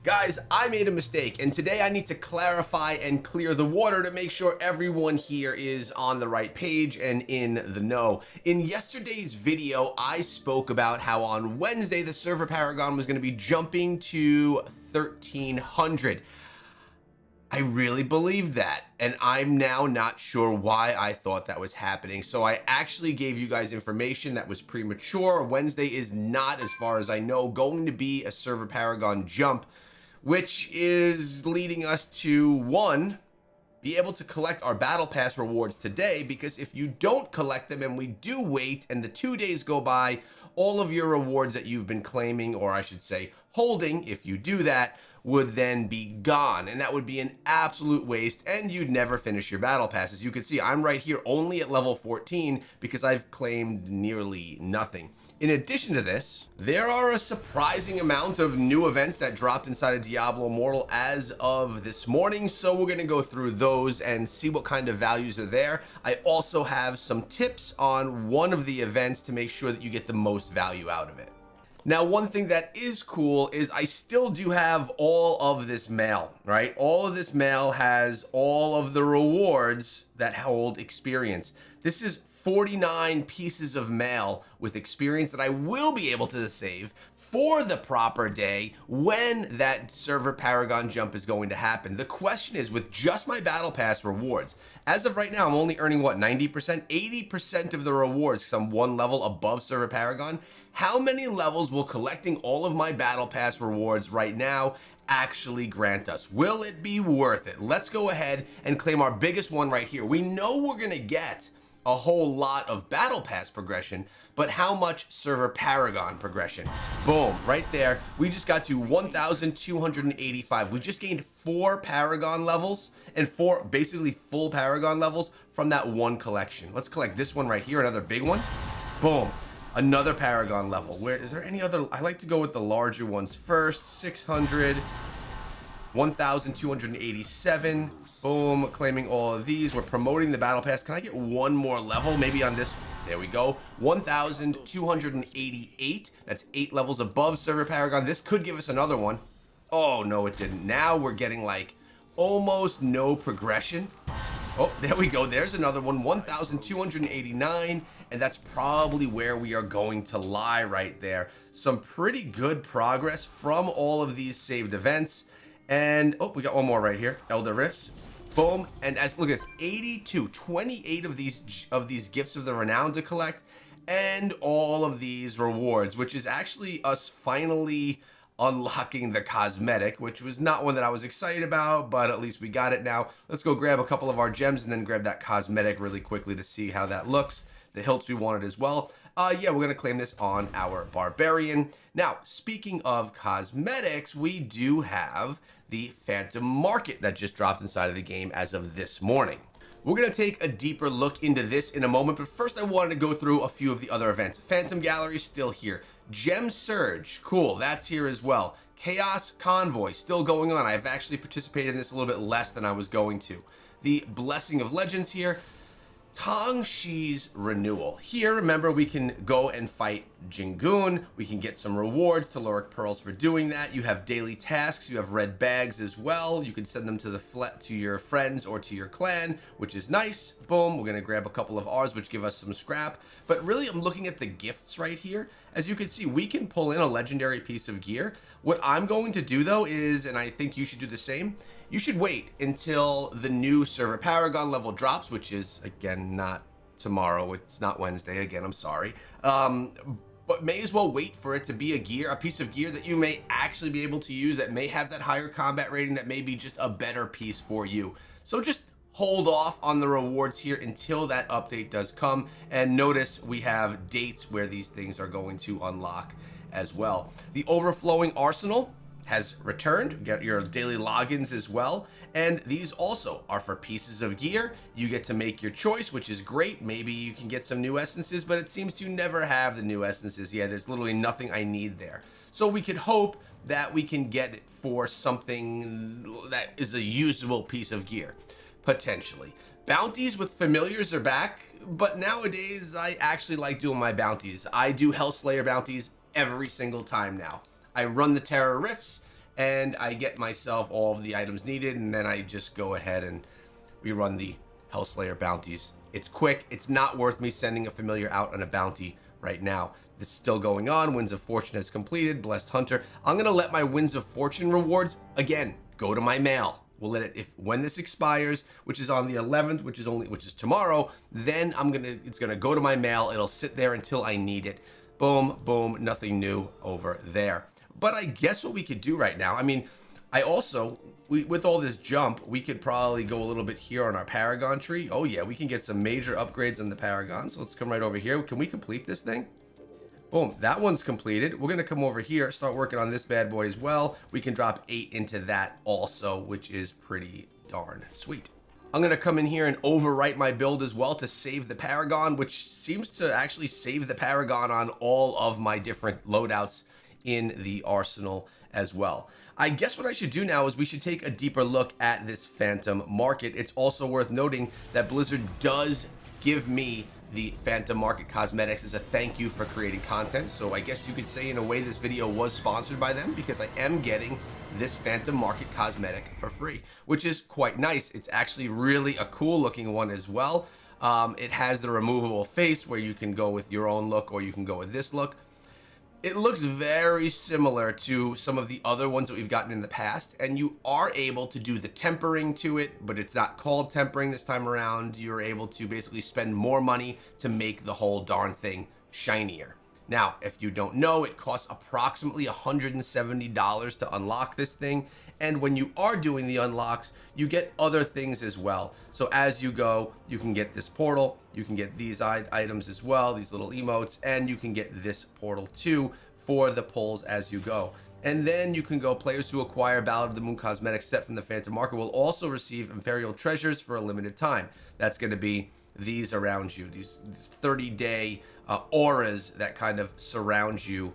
Guys, I made a mistake, and today I need to clarify and clear the water to make sure everyone here is on the right page and in the know. In yesterday's video, I spoke about how on Wednesday the server Paragon was going to be jumping to 1300. I really believed that, and I'm now not sure why I thought that was happening. So I actually gave you guys information that was premature. Wednesday is not, as far as I know, going to be a server Paragon jump, which is leading us to, one, be able to collect our battle pass rewards today, because if you don't collect them and we do wait and the 2 days go by, all of your rewards that you've been claiming, or I should say holding, if you do that, would then be gone, and that would be an absolute waste, and you'd never finish your battle pass. As you can see, I'm right here only at level 14 because I've claimed nearly nothing. In addition to this, there are a surprising amount of new events that dropped inside of Diablo Immortal as of this morning, so we're going to go through those and see what kind of values are there. I also have some tips on one of the events to make sure that you get the most value out of it. Now, one thing that is cool is I still do have all of this mail, right? All of this mail has all of the rewards that hold experience. This is 49 pieces of mail with experience that I will be able to save for the proper day when that server Paragon jump is going to happen. The question is, with just my battle pass rewards, as of right now, I'm only earning what, 90%? 80% of the rewards because I'm one level above server Paragon. How many levels will collecting all of my battle pass rewards right now actually grant us? Will it be worth it? Let's go ahead and claim our biggest one right here. We know we're gonna get a whole lot of battle pass progression, but how much server Paragon progression? Boom, right there. We just got to 1,285. We just gained 4 Paragon levels and 4 basically full Paragon levels from that one collection. Let's collect this one right here, another big one. Boom, another Paragon level. Where is there any other? I like to go with the larger ones first. 600, 1,287. Boom, claiming all of these. We're promoting the battle pass. Can I get one more level? Maybe on this. There we go. 1,288. That's 8 levels above server Paragon. This could give us another one. Oh, no, it didn't. Now we're getting like almost no progression. Oh, there we go. There's another one. 1,289. And that's probably where we are going to lie right there. Some pretty good progress from all of these saved events. And, oh, we got one more right here. Elder Rifts. Boom. And as look at this, 82, 28 of these gifts of the renown to collect, and all of these rewards, which is actually us finally unlocking the cosmetic, which was not one that I was excited about, but at least we got it now. Let's go grab a couple of our gems and then grab that cosmetic really quickly to see how that looks. The hilts we wanted as well. Yeah, we're gonna claim this on our barbarian. Now, speaking of cosmetics, we do have the Phantom Market that just dropped inside of the game as of this morning. We're gonna take a deeper look into this in a moment, but first I wanted to go through a few of the other events. Phantom Gallery is still here. Gem Surge, cool, that's here as well. Chaos Convoy, still going on. I've actually participated in this a little bit less than I was going to. The Blessing of Legends here. Tong Shi's Renewal. Here, remember, we can go and fight Jingoon. We can get some rewards, Telluric Pearls for doing that. You have daily tasks. You have red bags as well. You can send them to your friends or to your clan, which is nice. Boom. We're going to grab a couple of ours, which give us some scrap. But really, I'm looking at the gifts right here. As you can see, we can pull in a legendary piece of gear. What I'm going to do, though, is, and I think you should do the same, you should wait until the new server Paragon level drops, which is, again, not tomorrow. It's not Wednesday. Again, I'm sorry. But may as well wait for it to be a piece of gear that you may actually be able to use, that may have that higher combat rating, that may be just a better piece for you. So just hold off on the rewards here until that update does come. And notice we have dates where these things are going to unlock as well. The Overflowing Arsenal has returned. You get your daily logins as well, and these also are for pieces of gear. You get to make your choice, which is great. Maybe you can get some new essences, but it seems to never have the new essences. Yeah, there's literally nothing I need there. So we could hope that we can get it for something that is a usable piece of gear, potentially. Bounties with familiars are back, but nowadays I actually like doing my bounties. I do Hellslayer bounties every single time now. I run the Terror Rifts, and I get myself all of the items needed, and then I just go ahead and rerun the Hellslayer bounties. It's quick. It's not worth me sending a familiar out on a bounty right now. This is still going on. Winds of Fortune has completed. Blessed Hunter. I'm going to let my Winds of Fortune rewards, again, go to my mail. We'll let it, when this expires, which is on the 11th, which is tomorrow, then it's gonna go to my mail. It'll sit there until I need it. Boom, boom, nothing new over there. But I guess what we could do right now, I mean, with all this jump, we could probably go a little bit here on our Paragon tree. Oh yeah, we can get some major upgrades on the Paragon. So let's come right over here. Can we complete this thing? Boom, that one's completed. We're gonna come over here, start working on this bad boy as well. We can drop 8 into that also, which is pretty darn sweet. I'm gonna come in here and overwrite my build as well to save the Paragon, which seems to actually save the Paragon on all of my different loadouts in the arsenal as well. I guess what I should do now is we should take a deeper look at this Phantom Market. It's also worth noting that Blizzard does give me the Phantom Market cosmetics as a thank you for creating content. So I guess you could say in a way this video was sponsored by them, because I am getting this Phantom Market cosmetic for free, which is quite nice. It's actually really a cool looking one as well. It has the removable face where you can go with your own look or you can go with this look. It looks very similar to some of the other ones that we've gotten in the past, and you are able to do the tempering to it, but it's not called tempering this time around. You're able to basically spend more money to make the whole darn thing shinier. Now, if you don't know, it costs approximately $170 to unlock this thing, and when you are doing the unlocks, you get other things as well. So as you go, you can get this portal, you can get these items as well, these little emotes, and you can get this portal too for the pulls as you go. And then you can go, players who acquire Ballad of the Moon cosmetics set from the Phantom Market will also receive Imperial treasures for a limited time. That's going to be these around you, these 30-day auras that kind of surround you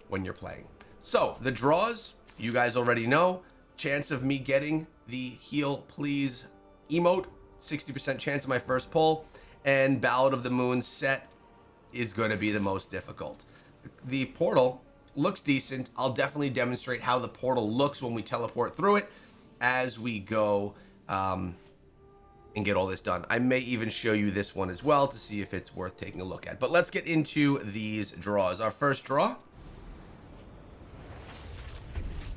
when you're playing. So the draws, you guys already know. Chance of me getting the Heal Please emote, 60% chance of my first pull, and Ballad of the Moon set is going to be the most difficult. The portal looks decent. I'll definitely demonstrate how the portal looks when we teleport through it as we go and get all this done. I may even show you this one as well to see if it's worth taking a look at. But let's get into these draws. Our first draw,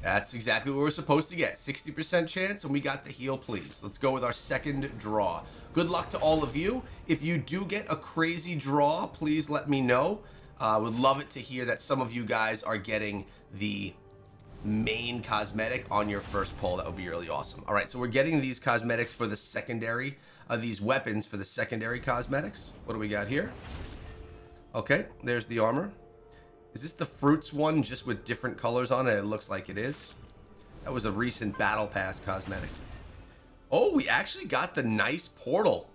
that's exactly what we're supposed to get. 60% chance, and we got the Heal Please. Let's go with our second draw. Good luck to all of you. If you do get a crazy draw, please let me know. I would love it to hear that some of you guys are getting the main cosmetic on your first pull. That would be really awesome. All right, so we're getting these cosmetics for the secondary, these weapons for the secondary cosmetics. What do we got here? Okay, there's the armor. Is this the fruits one just with different colors on it? It looks like it is. That was a recent battle pass cosmetic. Oh, we actually got the nice portal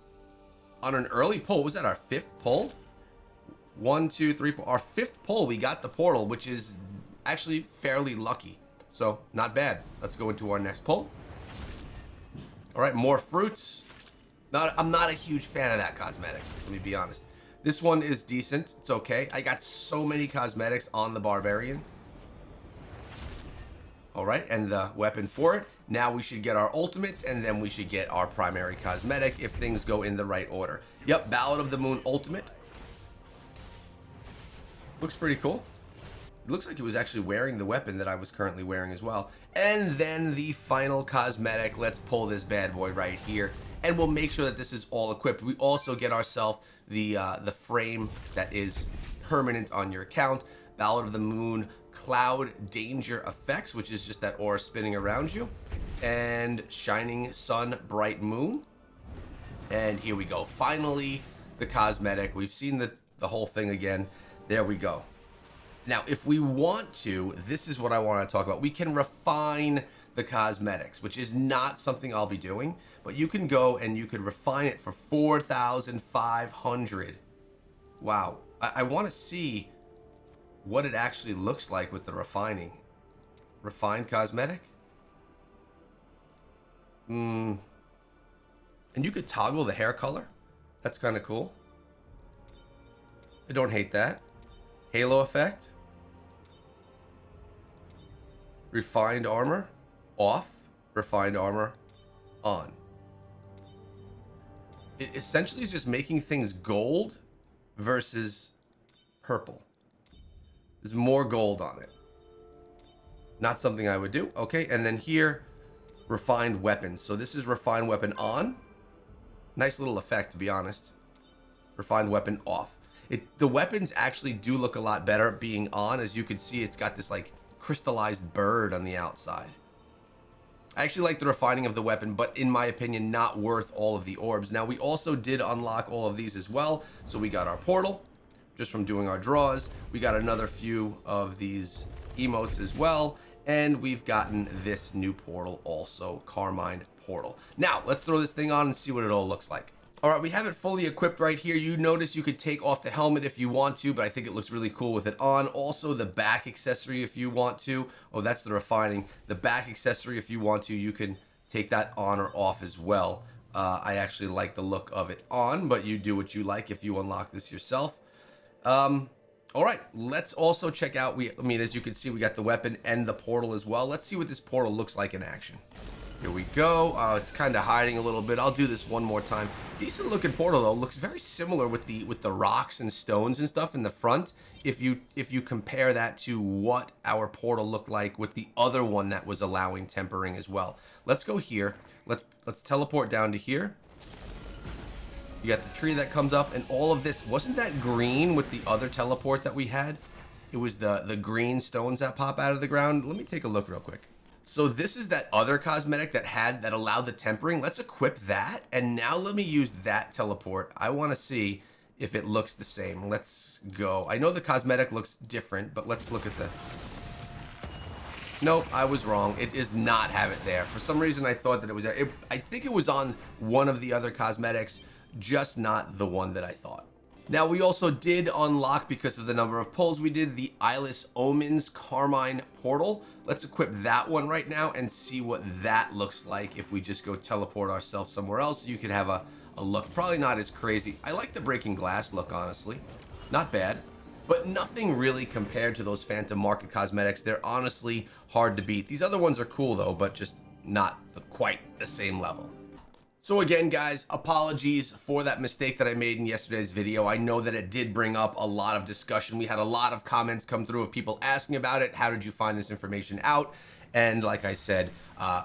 on an early pull. Was that our 5th pull? 1, 2, 3, 4. Our 5th pull, we got the portal, which is actually fairly lucky. So not bad. Let's go into our next pull. All right, more fruits. I'm not a huge fan of that cosmetic, let me be honest. This one is decent. It's okay. I got so many cosmetics on the Barbarian. All right, and the weapon for it. Now we should get our ultimates, and then we should get our primary cosmetic if things go in the right order. Yep, Ballad of the Moon ultimate. Looks pretty cool. It looks like it was actually wearing the weapon that I was currently wearing as well. And then the final cosmetic. Let's pull this bad boy right here, and we'll make sure that this is all equipped. We also get ourselves the frame that is permanent on your account. Ballad of the Moon Cloud Danger Effects, which is just that aura spinning around you, and Shining Sun Bright Moon. And here we go. Finally, the cosmetic. We've seen the whole thing again. There we go. Now, if we want to, this is what I want to talk about. We can refine the cosmetics, which is not something I'll be doing, but you can go and you could refine it for 4,500. Wow. I want to see what it actually looks like with the refining. Refined cosmetic? And you could toggle the hair color. That's kind of cool. I don't hate that. Halo effect. Refined armor off, refined armor on. It essentially is just making things gold versus purple. There's more gold on it. Not something I would do. Okay, and then here, refined weapons. So this is refined weapon on. Nice little effect, to be honest. Refined weapon off. The weapons actually do look a lot better being on. As you can see, it's got this like crystallized bird on the outside. I actually like the refining of the weapon, but in my opinion, not worth all of the orbs. Now, we also did unlock all of these as well. So we got our portal just from doing our draws. We got another few of these emotes as well. And we've gotten this new portal also, Carmine Portal. Now, let's throw this thing on and see what it all looks like. All right, we have it fully equipped right here. You notice you could take off the helmet if you want to, but I think it looks really cool with it on. Also, the back accessory if you want to. Oh, that's the refining. The back accessory if you want to, you can take that on or off as well. I actually like the look of it on, but you do what you like if you unlock this yourself. All right, let's also check out, I mean, as you can see, we got the weapon and the portal as well. Let's see what this portal looks like in action. Here we go. It's kind of hiding a little bit. I'll do this one more time. Decent looking portal though. Looks very similar with the rocks and stones and stuff in the front. If you compare that to what our portal looked like with the other one that was allowing tempering as well. Let's go here. Let's teleport down to here. You got the tree that comes up and all of this. Wasn't that green with the other teleport that we had? It was the green stones that pop out of the ground. Let me take a look real quick. So this is that other cosmetic that allowed the tempering. Let's equip that. And now let me use that teleport. I want to see if it looks the same. Let's go. I know the cosmetic looks different, but let's look at the... Nope, I was wrong. It does not have it there. For some reason, I thought that it was there. I think it was on one of the other cosmetics, just not the one that I thought. Now, we also did unlock, because of the number of pulls we did, the Eyeless Omens Carmine Portal. Let's equip that one right now and see what that looks like if we just go teleport ourselves somewhere else. You could have a look. Probably not as crazy. I like the breaking glass look, honestly. Not bad. But nothing really compared to those Phantom Market cosmetics. They're honestly hard to beat. These other ones are cool, though, but just not quite the same level. So again, guys, apologies for that mistake that I made in yesterday's video. I know that it did bring up a lot of discussion. We had a lot of comments come through of people asking about it. How did you find this information out? And like I said,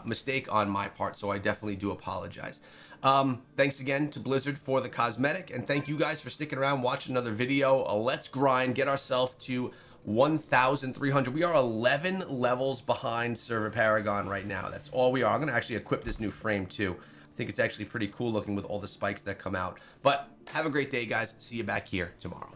mistake on my part, so I definitely do apologize. Thanks again to Blizzard for the cosmetic, and thank you guys for sticking around, watching another video. Let's grind, get ourselves to 1,300. We are 11 levels behind server Paragon right now. That's all we are. I'm going to actually equip this new frame too. I think it's actually pretty cool looking with all the spikes that come out. But have a great day, guys. See you back here tomorrow.